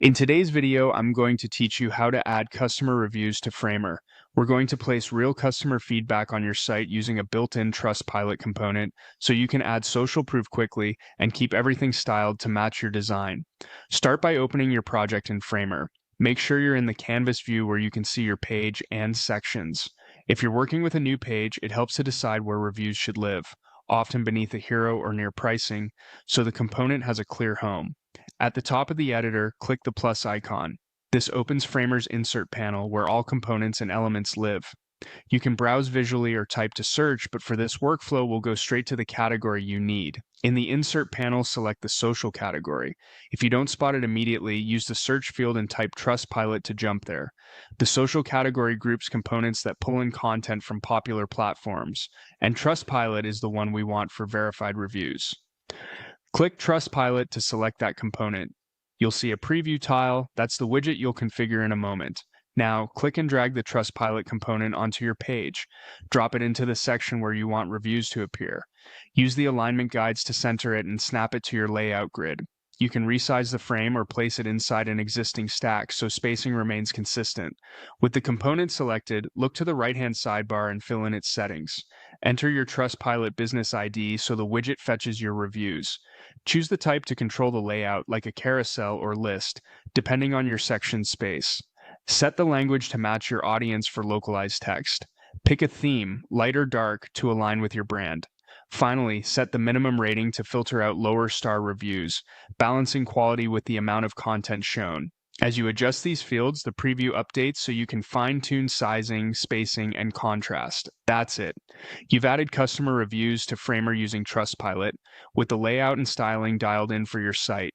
In today's video, I'm going to teach you how to add customer reviews to Framer. We're going to place real customer feedback on your site using a built-in Trustpilot component so you can add social proof quickly and keep everything styled to match your design. Start by opening your project in Framer. Make sure you're in the Canvas view where you can see your page and sections. If you're working with a new page, it helps to decide where reviews should live, often beneath a hero or near pricing, so the component has a clear home. At the top of the editor, click the plus icon. This opens Framer's insert panel where all components and elements live. You can browse visually or type to search, but for this workflow, we'll go straight to the category you need. In the insert panel, select the social category. If you don't spot it immediately, use the search field and type Trustpilot to jump there. The social category groups components that pull in content from popular platforms, and Trustpilot is the one we want for verified reviews. Click Trustpilot to select that component. You'll see a preview tile. That's the widget you'll configure in a moment. Now, click and drag the Trustpilot component onto your page. Drop it into the section where you want reviews to appear. Use the alignment guides to center it and snap it to your layout grid. You can resize the frame or place it inside an existing stack so spacing remains consistent. With the component selected, look to the right-hand sidebar and fill in its settings. Enter your Trustpilot business ID so the widget fetches your reviews. Choose the type to control the layout, like a carousel or list, depending on your section space. Set the language to match your audience for localized text. Pick a theme, light or dark, to align with your brand. Finally, set the minimum rating to filter out lower star reviews, balancing quality with the amount of content shown. As you adjust these fields, the preview updates so you can fine-tune sizing, spacing, and contrast. That's it. You've added customer reviews to Framer using Trustpilot, with the layout and styling dialed in for your site.